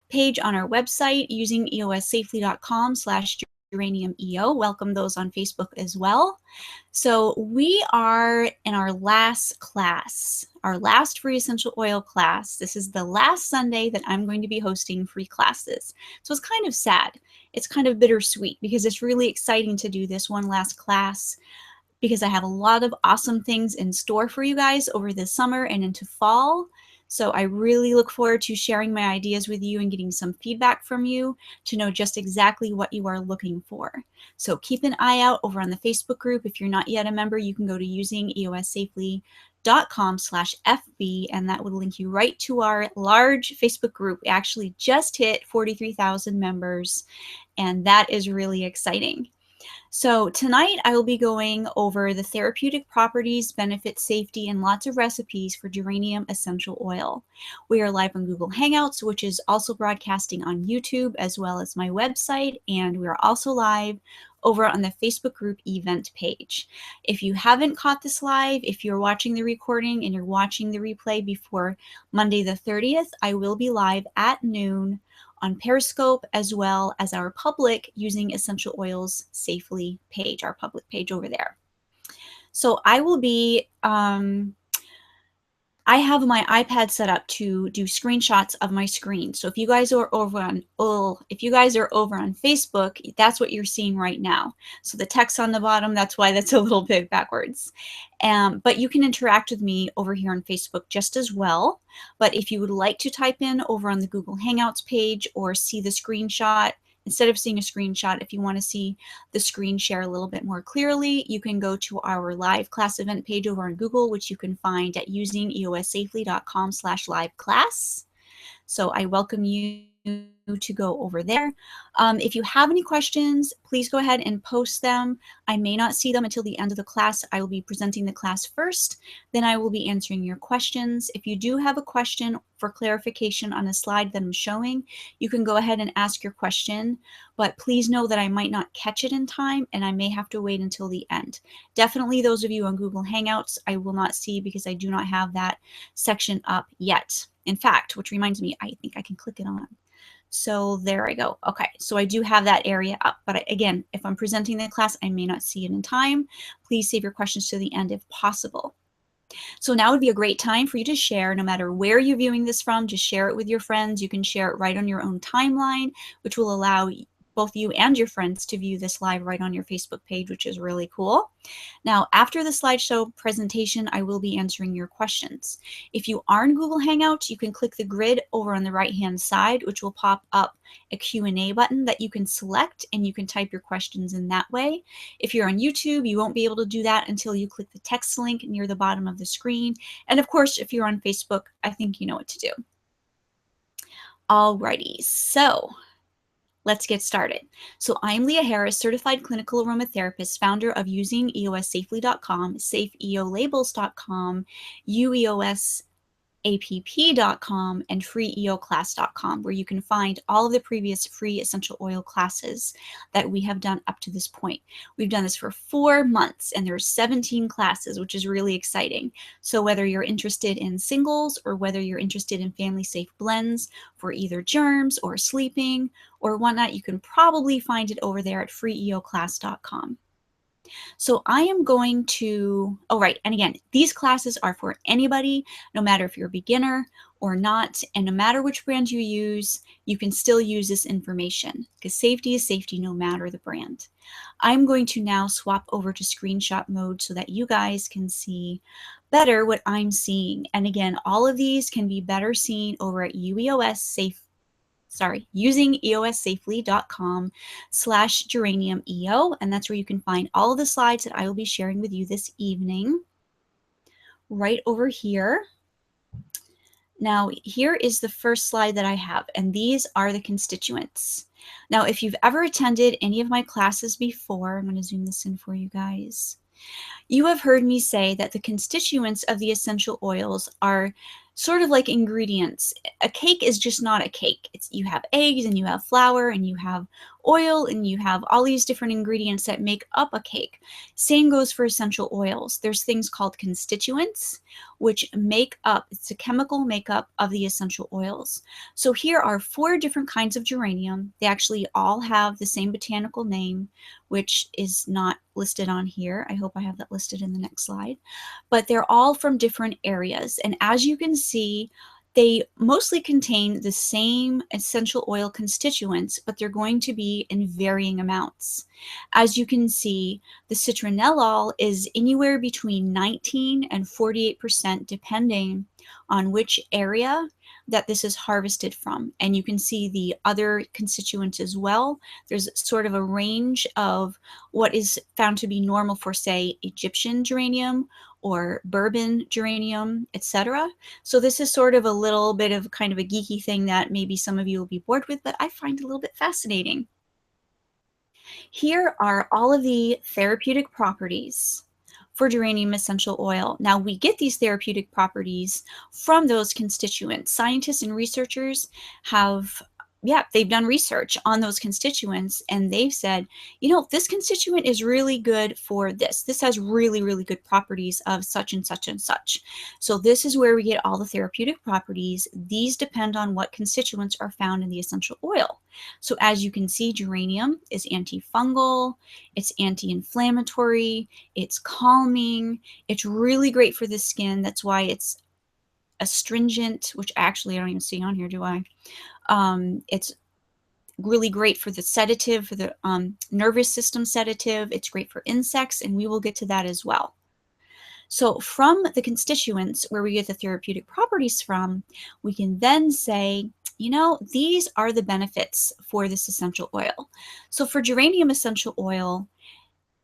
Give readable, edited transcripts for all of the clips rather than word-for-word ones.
page on our website using eossafely.com/geraniumeo. Welcome those on Facebook as well. So we are in our last class, our last free essential oil class. This is the last Sunday that I'm going to be hosting free classes. So it's kind of sad. It's kind of bittersweet because it's really exciting to do this one last class because I have a lot of awesome things in store for you guys over the summer and into fall. So I really look forward to sharing my ideas with you and getting some feedback from you to know just exactly what you are looking for. So keep an eye out over on the Facebook group. If you're not yet a member, you can go to usingeossafely.com/FB, and that would link you right to our large Facebook group. We actually just hit 43,000 members, and that is really exciting. So tonight I will be going over the therapeutic properties, benefits, safety, and lots of recipes for Geranium Essential Oil. We are live on Google Hangouts, which is also broadcasting on YouTube as well as my website, and we are also live over on the Facebook group event page. If you haven't caught this live, if you're watching the recording and you're watching the replay before Monday the 30th, I will be live at noon on Periscope as well as our public Using Essential Oils Safely page, our public page over there. So I will be, I have my iPad set up to do screenshots of my screen. So if you guys are over on Facebook, that's what you're seeing right now. So the text on the bottom, that's why that's a little bit backwards. But you can interact with me over here on Facebook just as well. But if you would like to type in over on the Google Hangouts page or see the screenshot, instead of seeing a screenshot, if you want to see the screen share a little bit more clearly, you can go to our live class event page over on Google, which you can find at usingeossafely.com/live class. So I welcome you to go over there. If you have any questions, please go ahead and post them. I may not see them until the end of the class. I will be presenting the class first, then I will be answering your questions. If you do have a question for clarification on a slide that I'm showing, you can go ahead and ask your question, but please know that I might not catch it in time and I may have to wait until the end. Definitely those of you on Google Hangouts, I will not see because I do not have that section up yet. In fact, which reminds me, I think I can click it on. So there I go. Okay, so I do have that area up. But again, if I'm presenting the class, I may not see it in time. Please save your questions to the end if possible. So now would be a great time for you to share, no matter where you're viewing this from, just share it with your friends. You can share it right on your own timeline, which will allow both you and your friends to view this live right on your Facebook page, which is really cool. Now, after the slideshow presentation, I will be answering your questions. If you are in Google Hangouts, you can click the grid over on the right-hand side, which will pop up a Q&A button that you can select, and you can type your questions in that way. If you're on YouTube, you won't be able to do that until you click the text link near the bottom of the screen. And of course, if you're on Facebook, I think you know what to do. Alrighty, so let's get started. So I'm Lea Harris, certified clinical aromatherapist, founder of usingeossafely.com, safeeolabels.com, ueosapp.com, and freeeoclass.com, where you can find all of the previous free essential oil classes that we have done up to this point. We've done this for 4 months, and there's 17 classes, which is really exciting. So whether you're interested in singles or whether you're interested in family-safe blends for either germs or sleeping or whatnot, you can probably find it over there at freeeoclass.com. So I am going to, oh right, and again, these classes are for anybody, no matter if you're a beginner or not, and no matter which brand you use, you can still use this information because safety is safety no matter the brand. I'm going to now swap over to screenshot mode so that you guys can see better what I'm seeing. And again, all of these can be better seen over at usingeossafely.com/geraniumeo, and that's where you can find all of the slides that I will be sharing with you this evening. Right over here. Now, here is the first slide that I have, and these are the constituents. Now, if you've ever attended any of my classes before, I'm going to zoom this in for you guys. You have heard me say that the constituents of the essential oils are sort of like ingredients. A cake is just not a cake. You have eggs and you have flour and you have oil and you have all these different ingredients that make up a cake. Same goes for essential oils. There's things called constituents, which make up, it's a chemical makeup of the essential oils. So here are 4 different kinds of geranium. They actually all have the same botanical name, which is not listed on here. I hope I have that listed in the next slide. But they're all from different areas. And as you can see, they mostly contain the same essential oil constituents, but they're going to be in varying amounts. As you can see, the citronellol is anywhere between 19 and 48%, depending on which area that this is harvested from. And you can see the other constituents as well. There's sort of a range of what is found to be normal for, say, Egyptian geranium or bourbon geranium, etc. So this is sort of a little bit of kind of a geeky thing that maybe some of you will be bored with, but I find a little bit fascinating. Here are all of the therapeutic properties for geranium essential oil. Now, we get these therapeutic properties from those constituents. Scientists and researchers have, they've done research on those constituents, and they've said, you know, this constituent is really good for this. This has really, really good properties of such and such and such. So this is where we get all the therapeutic properties. These depend on what constituents are found in the essential oil. So as you can see, geranium is antifungal, it's anti-inflammatory, it's calming, it's really great for the skin. That's why it's astringent, which actually I don't even see on here, do I? It's really great for the sedative, for the nervous system sedative. It's great for insects, and we will get to that as well. So from the constituents where we get the therapeutic properties from, we can then say, you know, these are the benefits for this essential oil. So for geranium essential oil,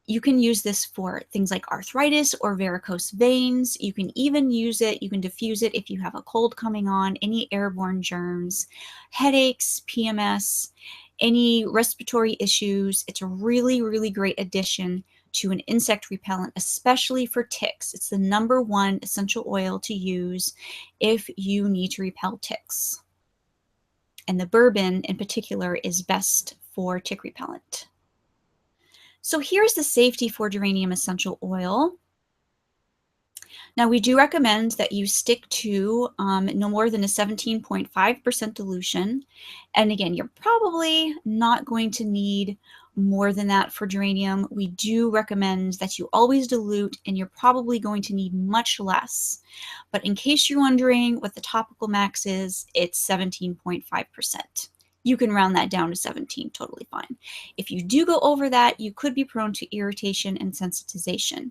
you can use this for things like arthritis or varicose veins. You can even use it, you can diffuse it if you have a cold coming on, any airborne germs, headaches, PMS, any respiratory issues. It's a really, really great addition to an insect repellent, especially for ticks. It's the #1 essential oil to use if you need to repel ticks. And the bourbon in particular is best for tick repellent. So here's the safety for geranium essential oil. Now, we do recommend that you stick to no more than a 17.5% dilution. And again, you're probably not going to need more than that for geranium. We do recommend that you always dilute, and you're probably going to need much less. But in case you're wondering what the topical max is, it's 17.5%. You can round that down to 17, totally fine. If you do go over that, you could be prone to irritation and sensitization.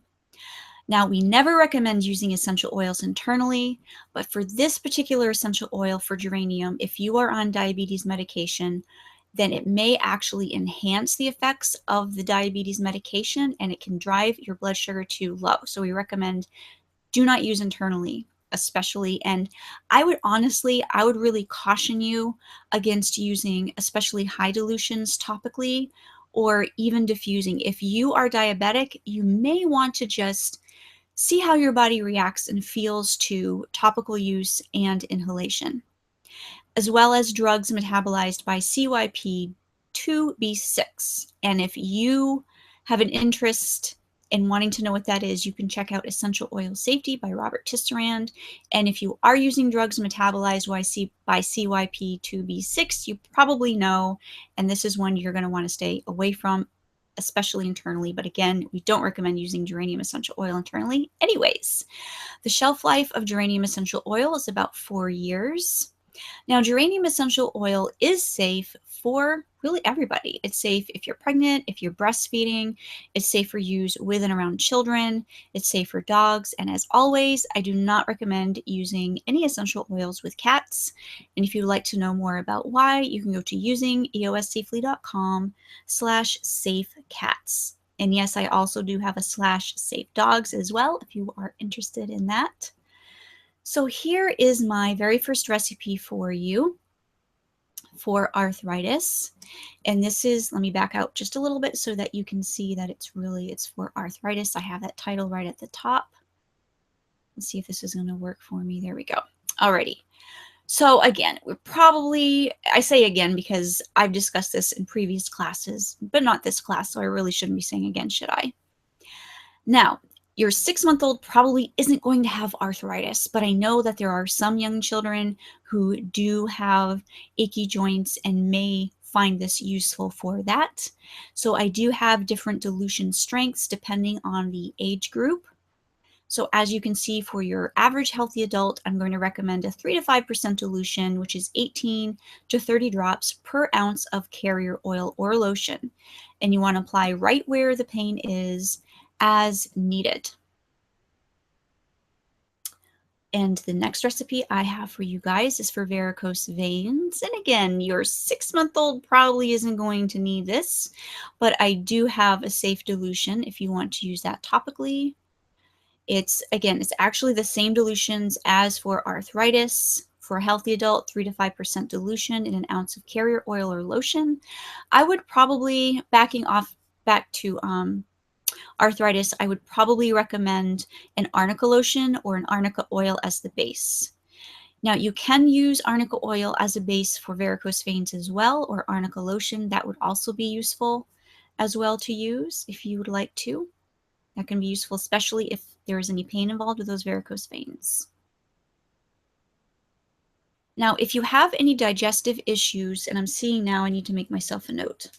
Now, we never recommend using essential oils internally, but for this particular essential oil for geranium, if you are on diabetes medication, then it may actually enhance the effects of the diabetes medication, and it can drive your blood sugar too low. So we recommend do not use internally, especially. And I would really caution you against using especially high dilutions topically or even diffusing. If you are diabetic, you may want to just see how your body reacts and feels to topical use and inhalation, as well as drugs metabolized by CYP2B6. And if you have an interest in wanting to know what that is, you can check out Essential Oil Safety by Robert Tisserand. And if you are using drugs metabolized by CYP2B6, you probably know, and this is one you're going to want to stay away from, especially internally. But again, we don't recommend using geranium essential oil internally anyways. The shelf life of geranium essential oil is about 4 years. Now, geranium essential oil is safe for really everybody. It's safe if you're pregnant, if you're breastfeeding. It's safe for use with and around children. It's safe for dogs. And as always, I do not recommend using any essential oils with cats. And if you'd like to know more about why, you can go to usingeossafely.com/safecats. And yes, I also do have a /safe-dogs as well, if you are interested in that. So here is my very first recipe for you for arthritis. And this is, let me back out just a little bit so that you can see that it's for arthritis. I have that title right at the top. Let's see if this is going to work for me. There we go. Alrighty. So again, I say again because I've discussed this in previous classes, but not this class, so I really shouldn't be saying again, should I? Now, your 6-month-old probably isn't going to have arthritis, but I know that there are some young children who do have achy joints and may find this useful for that. So I do have different dilution strengths depending on the age group. So as you can see, for your average healthy adult, I'm going to recommend a 3 to 5% dilution, which is 18 to 30 drops per ounce of carrier oil or lotion. And you want to apply right where the pain is as needed. And the next recipe I have for you guys is for varicose veins. And again, your 6-month-old probably isn't going to need this, but I do have a safe dilution if you want to use that topically. It's actually the same dilutions as for arthritis. For a healthy adult, 3 to 5% dilution in an ounce of carrier oil or lotion. I would probably, backing off back to arthritis, I would probably recommend an arnica lotion or an arnica oil as the base. Now, you can use arnica oil as a base for varicose veins as well, or arnica lotion. That would also be useful as well to use if you would like to. That can be useful, especially if there is any pain involved with those varicose veins. Now, if you have any digestive issues, and I'm seeing now I need to make myself a note.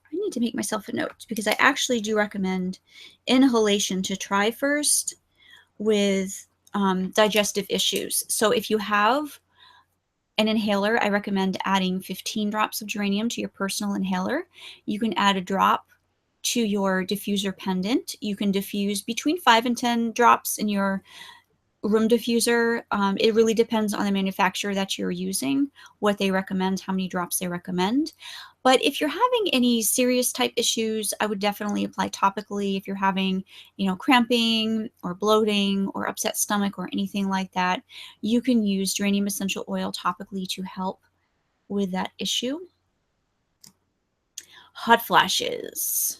I need to make myself a note because I actually do recommend inhalation to try first with digestive issues. So if you have an inhaler, I recommend adding 15 drops of geranium to your personal inhaler. You can add a drop to your diffuser pendant. You can diffuse between 5 and 10 drops in your room diffuser. It really depends on the manufacturer that you're using, what they recommend, how many drops they recommend. But if you're having any serious type issues, I would definitely apply topically. If you're having, cramping or bloating or upset stomach or anything like that, you can use Geranium Essential Oil topically to help with that issue. Hot flashes.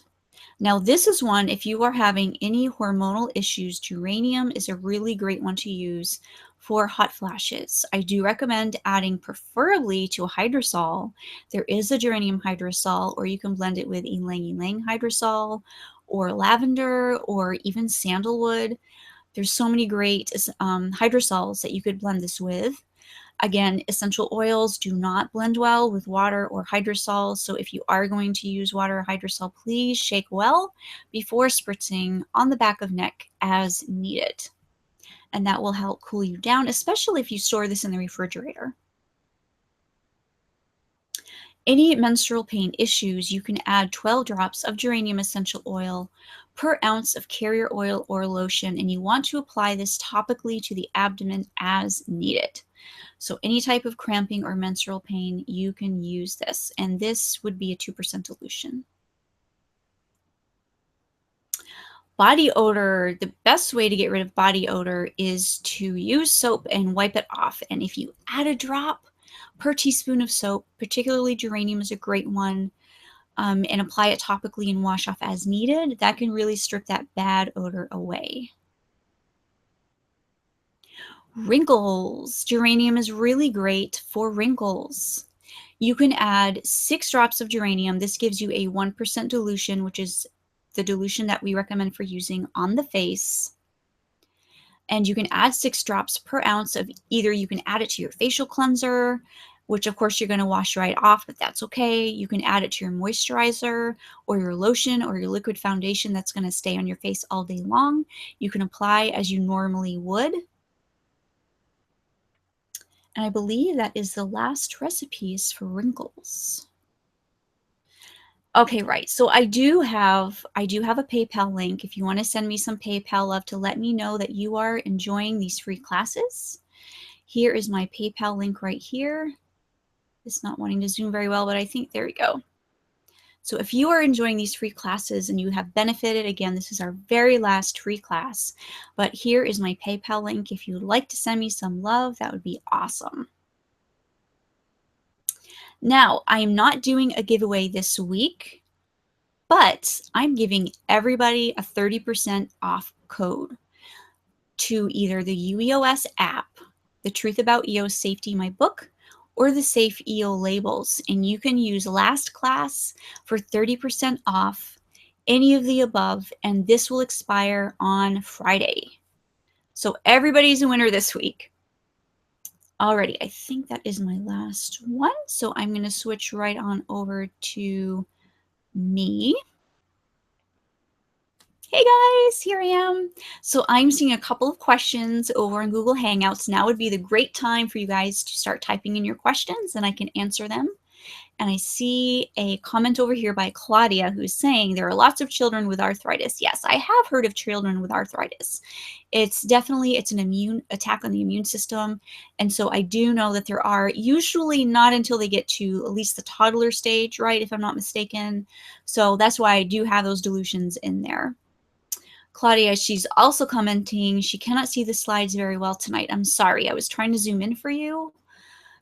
Now, this is one, if you are having any hormonal issues, geranium is a really great one to use for hot flashes. I do recommend adding preferably to a hydrosol. There is a geranium hydrosol, or you can blend it with ylang-ylang hydrosol, or lavender, or even sandalwood. There's so many great hydrosols that you could blend this with. Again, essential oils do not blend well with water or hydrosol, so if you are going to use water or hydrosol, please shake well before spritzing on the back of neck as needed. And that will help cool you down, especially if you store this in the refrigerator. Any menstrual pain issues, you can add 12 drops of geranium essential oil per ounce of carrier oil or lotion, and you want to apply this topically to the abdomen as needed. So any type of cramping or menstrual pain, you can use this, and this would be a 2% dilution. Body odor, the best way to get rid of body odor is to use soap and wipe it off. And if you add a drop per teaspoon of soap, particularly geranium is a great one, and apply it topically and wash off as needed, that can really strip that bad odor away. Wrinkles. Geranium is really great for wrinkles. You can add 6 drops of geranium. This gives you a 1% dilution, which is the dilution that we recommend for using on the face. And you can add 6 drops per ounce of either, you can add it to your facial cleanser, which of course you're going to wash right off, but that's okay. You can add it to your moisturizer or your lotion or your liquid foundation that's going to stay on your face all day long. You can apply as you normally would. And I believe that is the last recipes for wrinkles. Okay, right. So I do have a PayPal link. If you want to send me some PayPal love to let me know that you are enjoying these free classes. Here is my PayPal link right here. It's not wanting to zoom very well, but I think there we go. So if you are enjoying these free classes and you have benefited, again, this is our very last free class, but here is my PayPal link. If you would like to send me some love, that would be awesome. Now, I am not doing a giveaway this week, but I'm giving everybody a 30% off code to either the UEOS app The Truth About EO Safety, my book, or the Safe EO labels. And you can use last class for 30% off, any of the above, and this will expire on Friday. So everybody's a winner this week. Alrighty, I think that is my last one. So I'm going to switch right on over to me. Hey guys, here I am. So I'm seeing a couple of questions over in Google Hangouts. Now would be the great time for you guys to start typing in your questions and I can answer them. And I see a comment over here by Claudia who's saying there are lots of children with arthritis. Yes, I have heard of children with arthritis. It's an immune attack on the immune system. And so I do know that there are, usually not until they get to at least the toddler stage, right, if I'm not mistaken. So that's why I do have those dilutions in there. Claudia, she's also commenting, she cannot see the slides very well tonight. I'm sorry, I was trying to zoom in for you.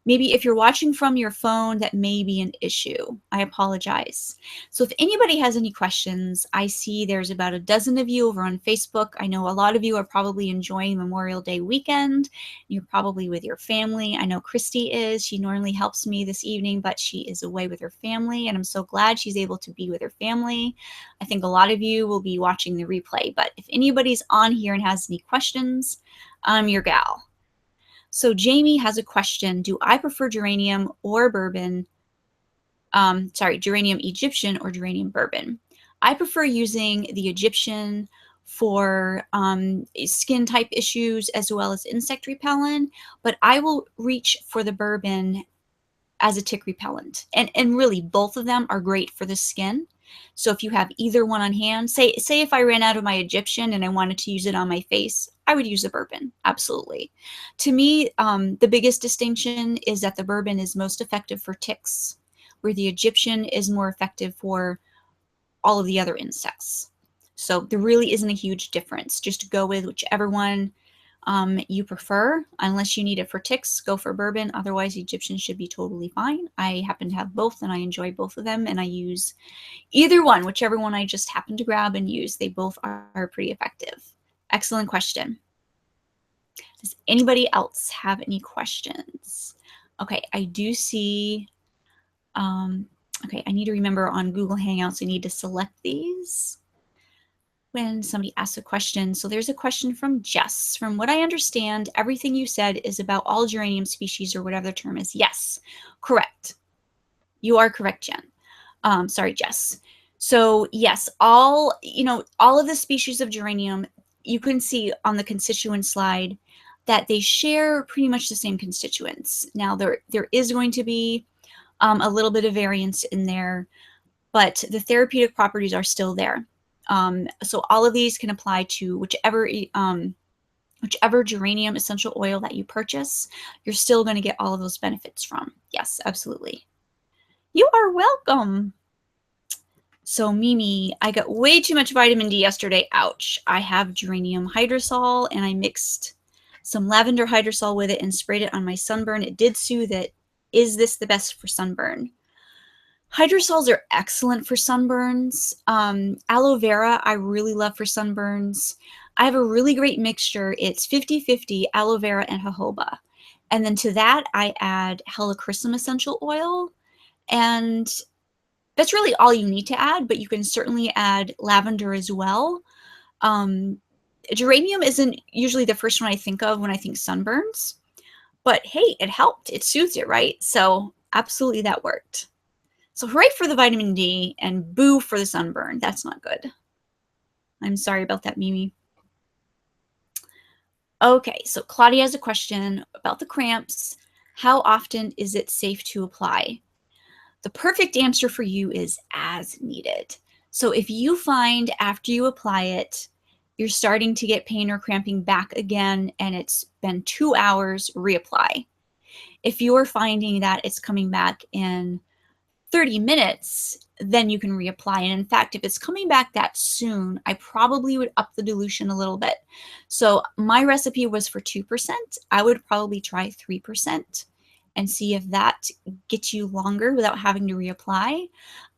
Maybe if you're watching from your phone, that may be an issue. I apologize. So if anybody has any questions, I see there's about a dozen of you over on Facebook. I know a lot of you are probably enjoying Memorial Day weekend. You're probably with your family. I know Christy is. She normally helps me this evening, but she is away with her family, and I'm so glad she's able to be with her family. I think a lot of you will be watching the replay, but if anybody's on here and has any questions, I'm your gal. So Jamie has a question. Do I prefer geranium or bourbon? Geranium Egyptian or geranium bourbon? I prefer using the Egyptian for skin type issues as well as insect repellent, but I will reach for the bourbon as a tick repellent. And really both of them are great for the skin. So if you have either one on hand, say if I ran out of my Egyptian and I wanted to use it on my face, I would use the bourbon, absolutely. To me, the biggest distinction is that the bourbon is most effective for ticks, where the Egyptian is more effective for all of the other insects. So there really isn't a huge difference. Just go with whichever one you prefer. Unless you need it for ticks, go for bourbon. Otherwise, Egyptian should be totally fine. I happen to have both and I enjoy both of them, and I use either one, whichever one I just happen to grab and use. They both are pretty effective. Excellent question. Does anybody else have any questions? Okay, I do see, okay, I need to remember on Google Hangouts, I need to select these when somebody asks a question. So there's a question from Jess. From what I understand, everything you said is about all geranium species or whatever the term is. Yes, correct. You are correct, Jen. Sorry, Jess. So yes, all of the species of geranium, you can see on the constituent slide that they share pretty much the same constituents. Now there is going to be a little bit of variance in there, but the therapeutic properties are still there. So all of these can apply to whichever geranium essential oil that you purchase. You're still going to get all of those benefits from. Yes, absolutely. You are welcome. So Mimi, I got way too much vitamin D yesterday. Ouch. I have Geranium Hydrosol and I mixed some lavender hydrosol with it and sprayed it on my sunburn. It did soothe it. Is this the best for sunburn? Hydrosols are excellent for sunburns. Aloe vera, I really love for sunburns. I have a really great mixture. It's 50-50 aloe vera and jojoba. And then to that, I add helichrysum essential oil. And that's really all you need to add, but you can certainly add lavender as well. Geranium isn't usually the first one I think of when I think sunburns, but hey, it helped. It soothed it, right? So absolutely that worked. So hooray for the vitamin D and boo for the sunburn. That's not good. I'm sorry about that, Mimi. Okay, so Claudia has a question about the cramps. How often is it safe to apply? The perfect answer for you is as needed. So if you find after you apply it, you're starting to get pain or cramping back again, and it's been 2 hours, reapply. If you're finding that it's coming back in 30 minutes, then you can reapply. And in fact, if it's coming back that soon, I probably would up the dilution a little bit. So my recipe was for 2%. I would probably try 3%. and see if that gets you longer without having to reapply.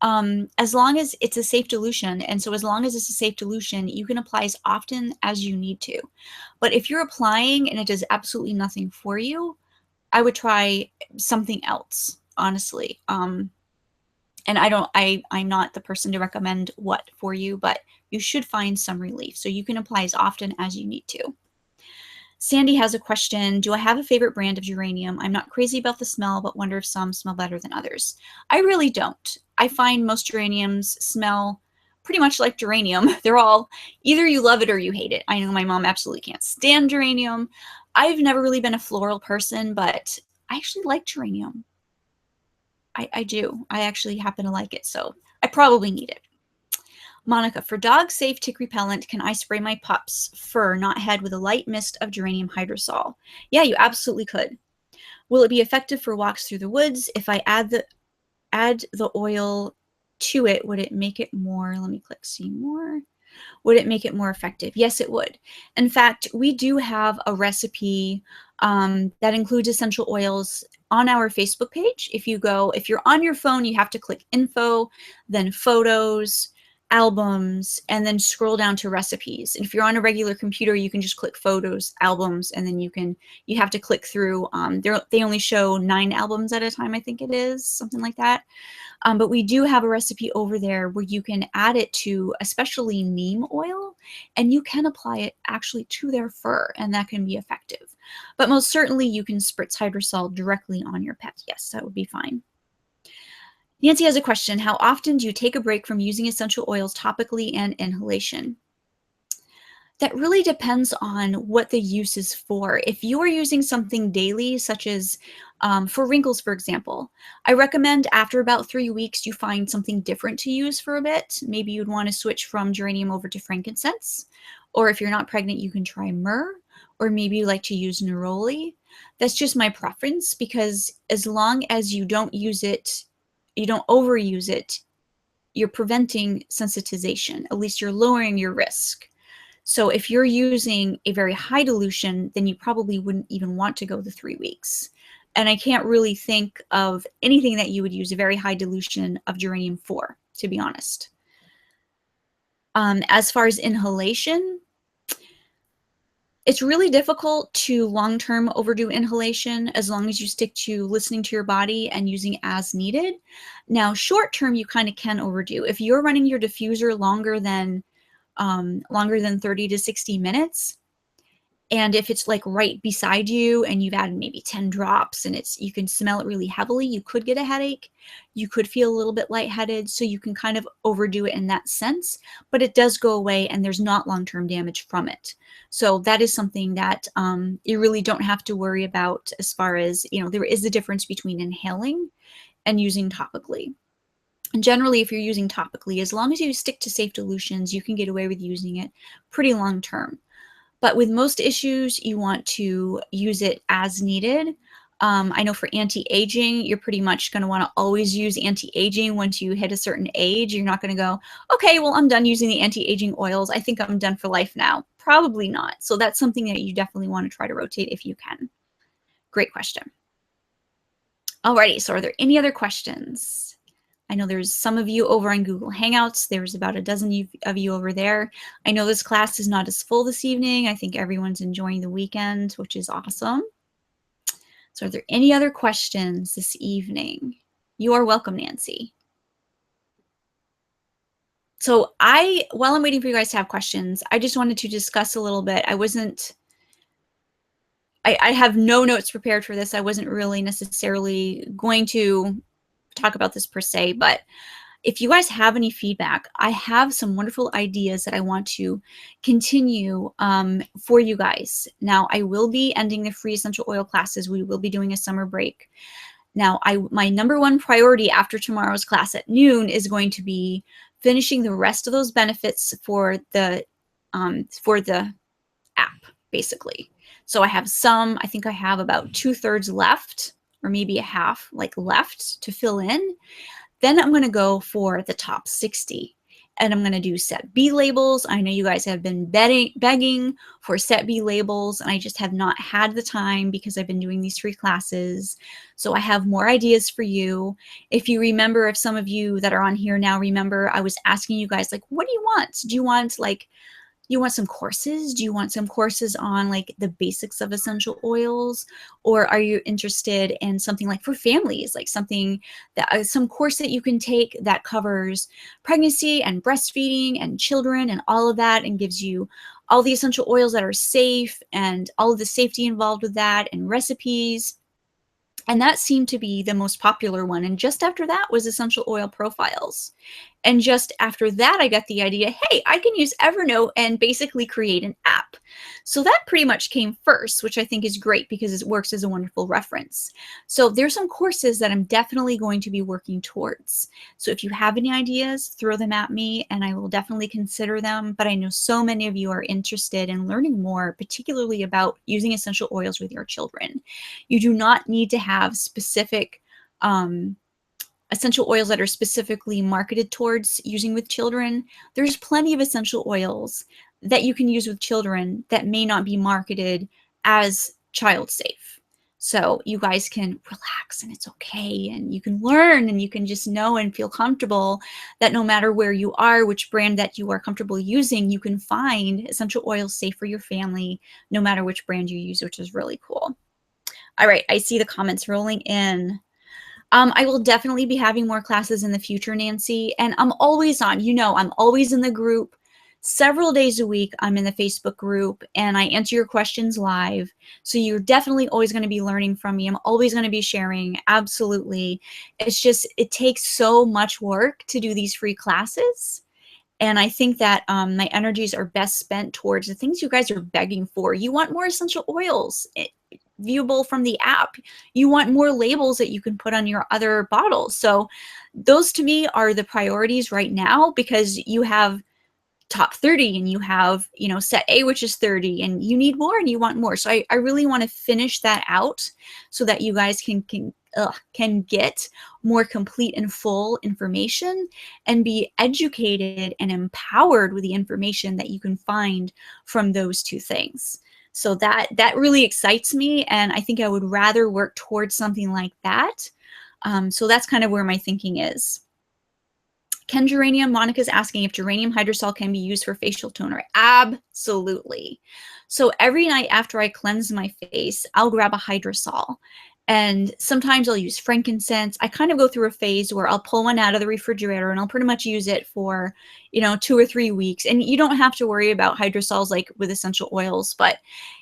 As long as it's a safe dilution, and so as long as it's a safe dilution, you can apply as often as you need to. But if you're applying and it does absolutely nothing for you, I would try something else, honestly. And I'm not the person to recommend what for you, but you should find some relief. So you can apply as often as you need to. Sandy has a question. Do I have a favorite brand of geranium? I'm not crazy about the smell, but wonder if some smell better than others. I really don't. I find most geraniums smell pretty much like geranium. They're all, either you love it or you hate it. I know my mom absolutely can't stand geranium. I've never really been a floral person, but I actually like geranium. I do. I actually happen to like it, so I probably need it. Monica, for dog-safe tick repellent, can I spray my pups' fur, not head, with a light mist of Geranium Hydrosol? Yeah, you absolutely could. Will it be effective for walks through the woods? If I add the oil to it, would it make it more? Let me click see more. Would it make it more effective? Yes, it would. In fact, we do have a recipe that includes essential oils on our Facebook page. If you're on your phone, you have to click info, then photos, albums, and then scroll down to recipes. And if you're on a regular computer, you can just click photos, albums, and then you have to click through. They only show 9 albums at a time, I think it is, something like that. But we do have a recipe over there where you can add it to especially neem oil, and you can apply it actually to their fur, and that can be effective. But most certainly you can spritz hydrosol directly on your pet. Yes, that would be fine. Nancy has a question. How often do you take a break from using essential oils topically and inhalation? That really depends on what the use is for. If you are using something daily, such as for wrinkles, for example, I recommend after about 3 weeks, you find something different to use for a bit. Maybe you'd want to switch from geranium over to frankincense. Or if you're not pregnant, you can try myrrh, or maybe you like to use neroli. That's just my preference, because as long as you don't use it, you don't overuse it, you're preventing sensitization. At least you're lowering your risk. So if you're using a very high dilution, then you probably wouldn't even want to go the 3 weeks. And I can't really think of anything that you would use a very high dilution of geranium for, to be honest. As far as inhalation, it's really difficult to long-term overdo inhalation as long as you stick to listening to your body and using as needed. Now, short-term, you kind of can overdo. If you're running your diffuser longer than 30 to 60 minutes. And if it's like right beside you and you've added maybe 10 drops and you can smell it really heavily, you could get a headache. You could feel a little bit lightheaded. So you can kind of overdo it in that sense, but it does go away and there's not long-term damage from it. So that is something that you really don't have to worry about as far as, there is a difference between inhaling and using topically. And generally, if you're using topically, as long as you stick to safe dilutions, you can get away with using it pretty long term. But with most issues, you want to use it as needed. I know for anti-aging, you're pretty much going to want to always use anti-aging once you hit a certain age. You're not going to go, okay, well, I'm done using the anti-aging oils. I think I'm done for life now. Probably not. So that's something that you definitely want to try to rotate if you can. Great question. Alrighty, so are there any other questions? I know there's some of you over on Google Hangouts. There's about a dozen of you over there. I know this class is not as full this evening. I think everyone's enjoying the weekend, which is awesome. So are there any other questions this evening? You are welcome, Nancy. So while I'm waiting for you guys to have questions, I just wanted to discuss a little bit. I have no notes prepared for this. I wasn't really necessarily going to talk about this per se, but if you guys have any feedback, I have some wonderful ideas that I want to continue for you guys. Now, I will be ending the free essential oil classes. We will be doing a summer break. Now, my number one priority after tomorrow's class at noon is going to be finishing the rest of those benefits for the app, basically. So I think I have about 2/3 left, or maybe a half left to fill in. Then I'm going to go for the top 60. And I'm going to do set B labels. I know you guys have been begging for set B labels, and I just have not had the time because I've been doing these free classes. So I have more ideas for you. If you remember, if some of you that are on here now remember, I was asking you guys, like, what do you want? Do you want, like, you want some courses? Do you want some courses on like the basics of essential oils? Or are you interested in something like for families, like something that some course that you can take that covers pregnancy and breastfeeding and children and all of that, and gives you all the essential oils that are safe and all of the safety involved with that, and recipes? And that seemed to be the most popular one. And just after that was essential oil profiles. And just after that, I got the idea, hey, I can use Evernote and basically create an app. So that pretty much came first, which I think is great because it works as a wonderful reference. So there's some courses that I'm definitely going to be working towards. So if you have any ideas, throw them at me and I will definitely consider them. But I know so many of you are interested in learning more, particularly about using essential oils with your children. You do not need to have specific essential oils that are specifically marketed towards using with children. There's plenty of essential oils that you can use with children that may not be marketed as child safe. So you guys can relax and it's okay, and you can learn and you can just know and feel comfortable that no matter where you are, which brand that you are comfortable using, you can find essential oils safe for your family, no matter which brand you use, which is really cool. All right, I see the comments rolling in. I will definitely be having more classes in the future, Nancy, and I'm always on. You know, I'm always in the group. Several days a week, I'm in the Facebook group, and I answer your questions live. So you're definitely always going to be learning from me. I'm always going to be sharing. Absolutely. It's just, it takes so much work to do these free classes. And I think that my energies are best spent towards the things you guys are begging for. You want more essential oils viewable from the app. You want more labels that you can put on your other bottles. So those to me are the priorities right now, because you have top 30 and you have, you know, set A, which is 30, and you need more and you want more. So I really want to finish that out so that you guys can get more complete and full information and be educated and empowered with the information that you can find from those two things. So that really excites me, and I think I would rather work towards something like that. So that's kind of where my thinking is. Can geranium, Monica's asking if geranium hydrosol can be used for facial toner. Absolutely. So every night after I cleanse my face, I'll grab a hydrosol. And sometimes I'll use frankincense. I kind of go through a phase where I'll pull one out of the refrigerator and I'll pretty much use it for, you know, 2 or 3 weeks. And you don't have to worry about hydrosols like with essential oils, but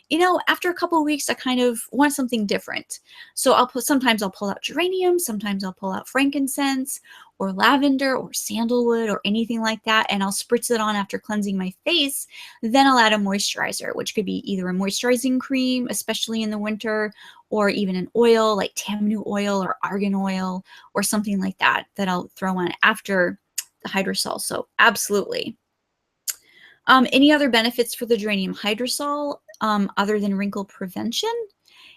you know, after a couple of weeks, I kind of want something different. So sometimes I'll pull out geranium, sometimes I'll pull out frankincense or lavender or sandalwood or anything like that, and I'll spritz it on after cleansing my face. Then I'll add a moisturizer, which could be either a moisturizing cream, especially in the winter, or even an oil like tamanu oil or argan oil or something like that that I'll throw on after the hydrosol. So absolutely. Any other benefits for the geranium hydrosol other than wrinkle prevention?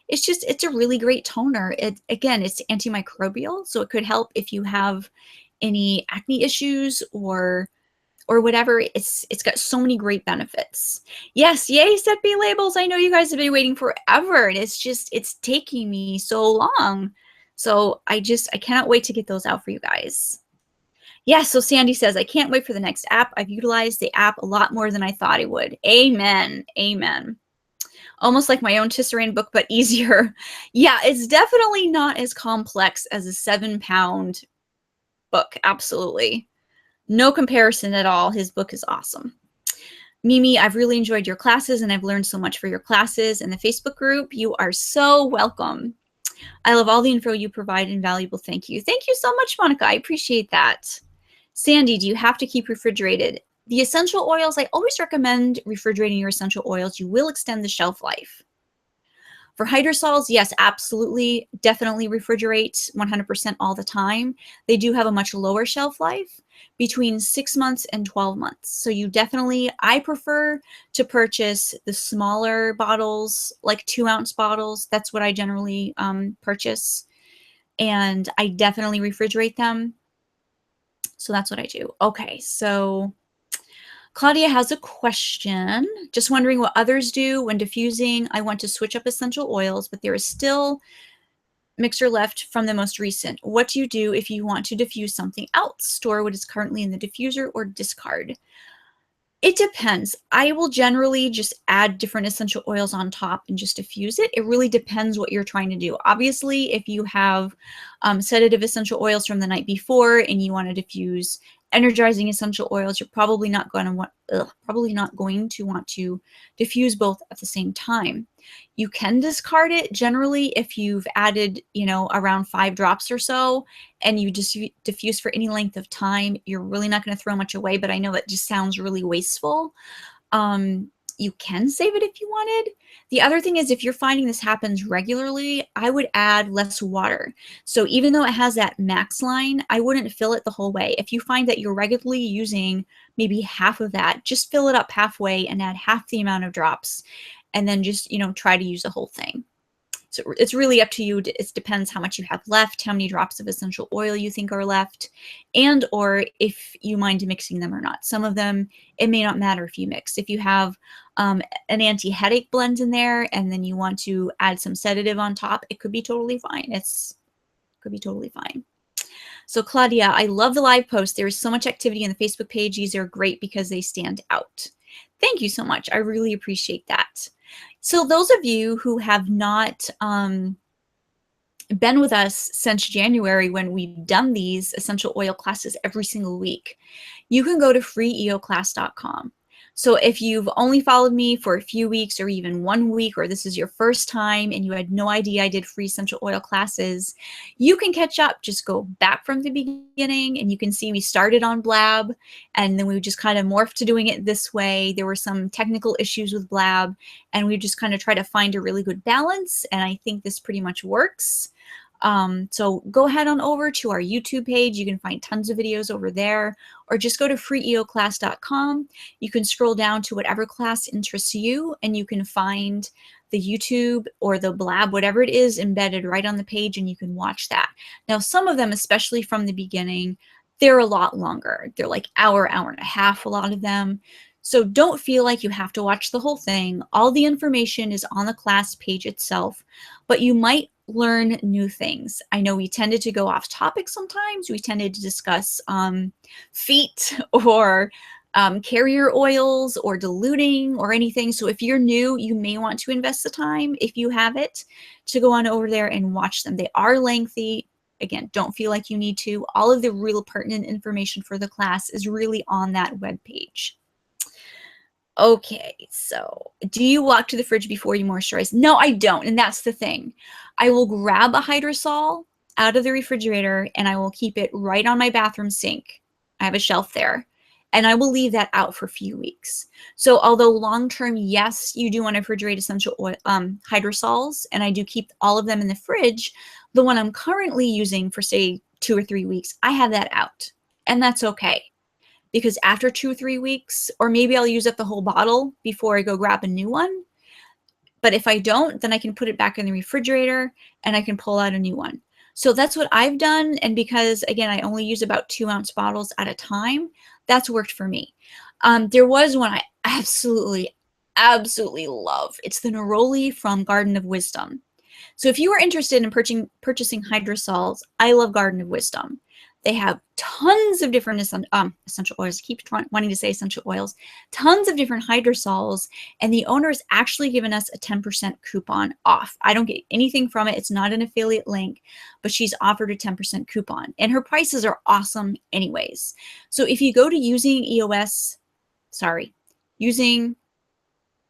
It's a really great toner. Again, it's antimicrobial, so it could help if you have any acne issues or whatever. It's got so many great benefits. Yes, yay, set B labels. I know you guys have been waiting forever, and it's taking me so long. So I cannot wait to get those out for you guys. Yeah, so Sandy says, I can't wait for the next app. I've utilized the app a lot more than I thought I would. Amen. Amen. Almost like my own Tisserand book, but easier. Yeah, it's definitely not as complex as a 7-pound book. Absolutely. No comparison at all. His book is awesome. Mimi, I've really enjoyed your classes and I've learned so much for your classes and the Facebook group. You are so welcome. I love all the info you provide, invaluable. Thank you. Thank you so much, Monica. I appreciate that. Sandy, do you have to keep refrigerated? The essential oils, I always recommend refrigerating your essential oils. You will extend the shelf life. For hydrosols, yes, absolutely, definitely refrigerate 100% all the time. They do have a much lower shelf life, between 6 months and 12 months. So you definitely, I prefer to purchase the smaller bottles, like 2-ounce bottles. That's what I generally purchase. And I definitely refrigerate them. So that's what I do. Okay, so Claudia has a question. Just wondering what others do when diffusing. I want to switch up essential oils, but there is still mixture left from the most recent. What do you do if you want to diffuse something else? Store what is currently in the diffuser or discard? It depends. I will generally just add different essential oils on top and just diffuse it. It really depends what you're trying to do. Obviously, if you have sedative essential oils from the night before and you want to diffuse energizing essential oils, you're probably not going to want to diffuse both at the same time. You can discard it generally if you've added, around 5 drops or so, and you just diffuse for any length of time. You're really not going to throw much away, but I know that just sounds really wasteful. You can save it if you wanted. The other thing is, if you're finding this happens regularly, I would add less water. So even though it has that max line, I wouldn't fill it the whole way. If you find that you're regularly using maybe half of that, just fill it up halfway and add half the amount of drops, and then just, try to use the whole thing. So it's really up to you. It depends how much you have left, how many drops of essential oil you think are left, and or if you mind mixing them or not. Some of them, it may not matter if you mix. If you have an anti-headache blend in there and then you want to add some sedative on top, it could be totally fine. Could be totally fine. So Claudia, I love the live post. There is so much activity on the Facebook page. These are great because they stand out. Thank you so much. I really appreciate that. So those of you who have not been with us since January, when we've done these essential oil classes every single week, you can go to freeeoclass.com. So if you've only followed me for a few weeks or even 1 week, or this is your first time and you had no idea I did free essential oil classes, you can catch up. Just go back from the beginning and you can see we started on Blab and then we just kind of morphed to doing it this way. There were some technical issues with Blab and we just kind of try to find a really good balance, and I think this pretty much works. So go ahead on over to our YouTube page. You can find tons of videos over there, or just go to freeeoclass.com. You can scroll down to whatever class interests you, and you can find the YouTube or the Blab, whatever it is, embedded right on the page, and you can watch that. Now, some of them, especially from the beginning, they're a lot longer. They're like hour and a half, a lot of them. So don't feel like you have to watch the whole thing. All the information is on the class page itself, but you might learn new things. I know we tended to go off topic sometimes. We tended to discuss feet or carrier oils or diluting or anything. So if you're new, you may want to invest the time, if you have it, to go on over there and watch them. They are lengthy. Again, don't feel like you need to. All of the real pertinent information for the class is really on that web page. Okay, so do you walk to the fridge before you moisturize? No, I don't, and that's the thing. I will grab a hydrosol out of the refrigerator and I will keep it right on my bathroom sink. I have a shelf there, and I will leave that out for a few weeks. So although long-term, yes, you do want to refrigerate essential oil, hydrosols, and I do keep all of them in the fridge, the one I'm currently using for, say, 2 or 3 weeks, I have that out, and that's okay. Because after 2 or 3 weeks, or maybe I'll use up the whole bottle before I go grab a new one. But if I don't, then I can put it back in the refrigerator and I can pull out a new one. So that's what I've done. And because, again, I only use about 2-ounce bottles at a time, that's worked for me. There was one I absolutely love. It's the Neroli from Garden of Wisdom. So if you are interested in purchasing hydrosols, I love Garden of Wisdom. They have tons of different essential oils. I keep wanting to say essential oils. Tons of different hydrosols, and the owner has actually given us a 10% coupon off. I don't get anything from it. It's not an affiliate link, but she's offered a 10% coupon, and her prices are awesome anyways. So if you go to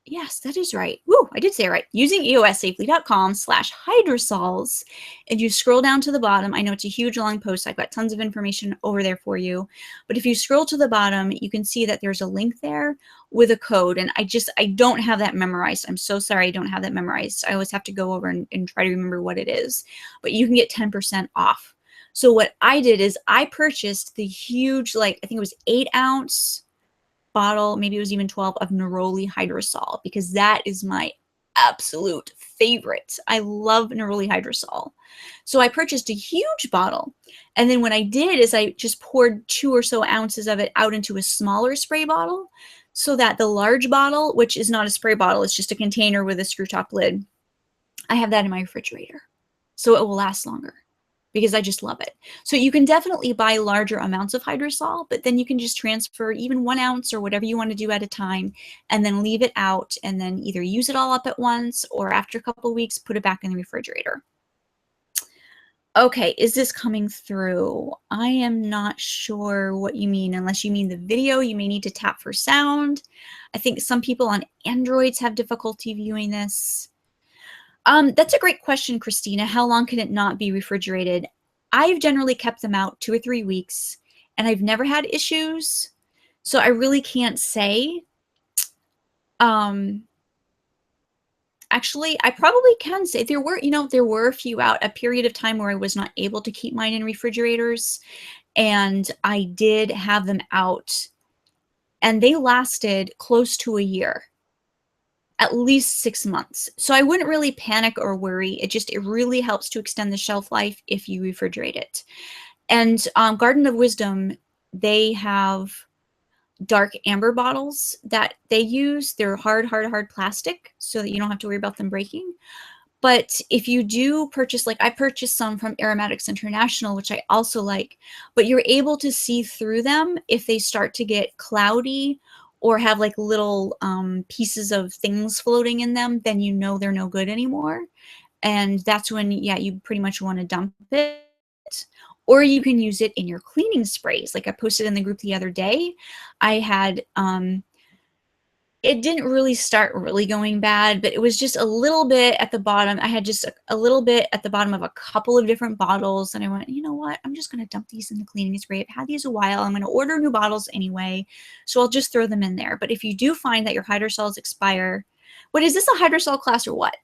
yes, that is right. Woo, I did say it right. Using eossafely.com/hydrosols. And you scroll down to the bottom. I know it's a huge long post. I've got tons of information over there for you. But if you scroll to the bottom, you can see that there's a link there with a code. And I don't have that memorized. I'm so sorry I don't have that memorized. I always have to go over and try to remember what it is. But you can get 10% off. So what I did is I purchased the huge, I think it was 8-ounce bottle, maybe it was even 12, of Neroli Hydrosol, because that is my absolute favorite. I love Neroli Hydrosol. So I purchased a huge bottle. And then what I did is I just poured 2 or so ounces of it out into a smaller spray bottle so that the large bottle, which is not a spray bottle, it's just a container with a screw top lid, I have that in my refrigerator. So it will last longer because I just love it. So you can definitely buy larger amounts of hydrosol, but then you can just transfer even 1 ounce or whatever you want to do at a time and then leave it out and then either use it all up at once or after a couple of weeks, put it back in the refrigerator. Okay, is this coming through? I am not sure what you mean. Unless you mean the video, you may need to tap for sound. I think some people on Androids have difficulty viewing this. That's a great question, Christina. How long can it not be refrigerated? I've generally kept them out 2 or 3 weeks, and I've never had issues. So I really can't say. Actually, I probably can say there were, there were a few out, a period of time where I was not able to keep mine in refrigerators, and I did have them out, and they lasted close to a year, at least 6 months. So I wouldn't really panic or worry. It really helps to extend the shelf life if you refrigerate it. And Garden of Wisdom, they have dark amber bottles that they use. They're hard plastic so that you don't have to worry about them breaking. But if you do purchase, like I purchased some from Aromatics International, which I also like, but you're able to see through them if they start to get cloudy or have like little pieces of things floating in them, then you know they're no good anymore. And that's when, yeah, you pretty much want to dump it. Or you can use it in your cleaning sprays. Like I posted in the group the other day, I had, it didn't really start really going bad, but it was just a little bit at the bottom. I had just a little bit at the bottom of a couple of different bottles. And I went, you know what? I'm just going to dump these in the cleaning spray. I've had these a while. I'm going to order new bottles anyway. So I'll just throw them in there. But if you do find that your hydrosols expire, what is this, a hydrosol class or what?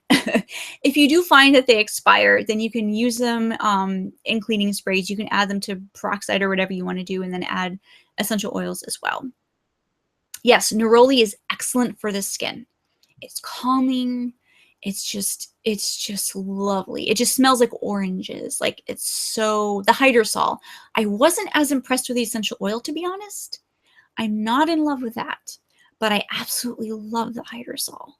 If you do find that they expire, then you can use them in cleaning sprays. You can add them to peroxide or whatever you want to do, and then add essential oils as well. Yes, neroli is excellent for the skin. It's calming. It's just lovely. It just smells like oranges. Like it's so, the hydrosol. I wasn't as impressed with the essential oil, to be honest. I'm not in love with that, but I absolutely love the hydrosol.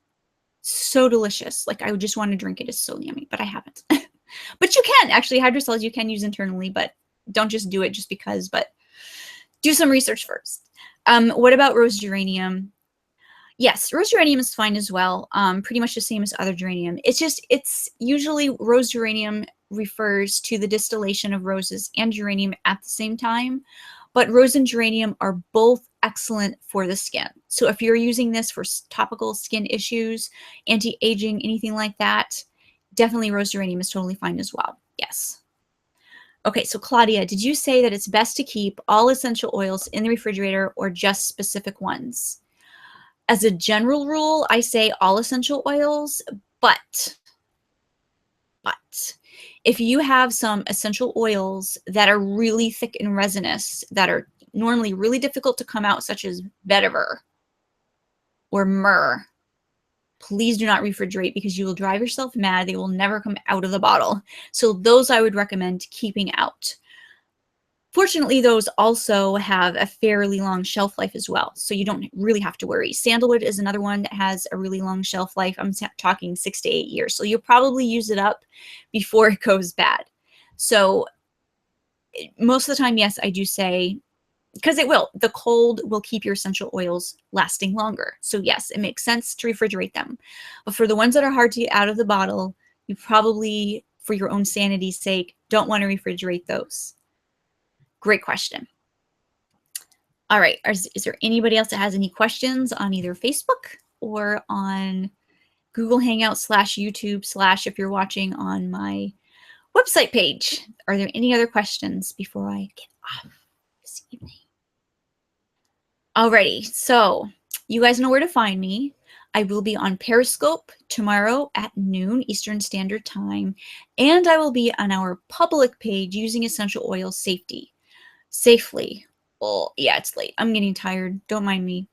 So delicious. Like I would just want to drink it. It's so yummy, but I haven't. But you can actually, hydrosols you can use internally, but don't just do it just because, but do some research first. What about Rose Geranium? Yes, Rose Geranium is fine as well. Pretty much the same as other geranium. It's usually Rose Geranium refers to the distillation of roses and geranium at the same time, but rose and geranium are both excellent for the skin. So if you're using this for topical skin issues, anti-aging, anything like that, definitely Rose Geranium is totally fine as well. Yes. Okay, so Claudia, did you say that it's best to keep all essential oils in the refrigerator or just specific ones? As a general rule, I say all essential oils, but if you have some essential oils that are really thick and resinous, that are normally really difficult to come out, such as vetiver or myrrh, please do not refrigerate because you will drive yourself mad. They will never come out of the bottle. So those I would recommend keeping out. Fortunately, those also have a fairly long shelf life as well, so you don't really have to worry. Sandalwood is another one that has a really long shelf life. I'm talking 6 to 8 years, so you'll probably use it up before it goes bad. So most of the time, yes, I do say, because it will. The cold will keep your essential oils lasting longer. So yes, it makes sense to refrigerate them. But for the ones that are hard to get out of the bottle, you probably, for your own sanity's sake, don't want to refrigerate those. Great question. All right, is there anybody else that has any questions on either Facebook or on Google Hangouts / YouTube / if you're watching on my website page? Are there any other questions before I get off this evening? Alrighty, so you guys know where to find me. I will be on Periscope tomorrow at noon Eastern Standard Time, and I will be on our public page using essential oil safely. Oh, yeah, it's late. I'm getting tired. Don't mind me.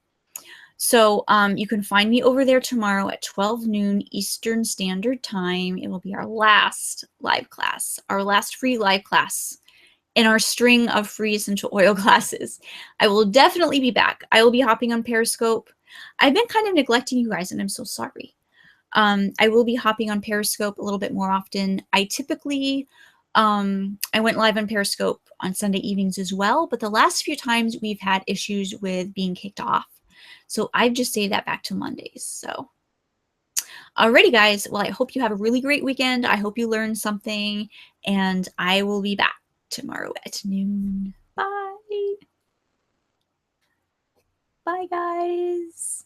So you can find me over there tomorrow at 12 noon Eastern Standard Time. It will be our last live class, our last free live class in our string of free essential oil classes. I will definitely be back. I will be hopping on Periscope. I've been kind of neglecting you guys, and I'm so sorry. I will be hopping on Periscope a little bit more often. I typically, I went live on Periscope on Sunday evenings as well, but the last few times we've had issues with being kicked off. So I've just saved that back to Mondays. So, alrighty, guys. Well, I hope you have a really great weekend. I hope you learned something, and I will be back tomorrow at noon. Bye. Bye, guys.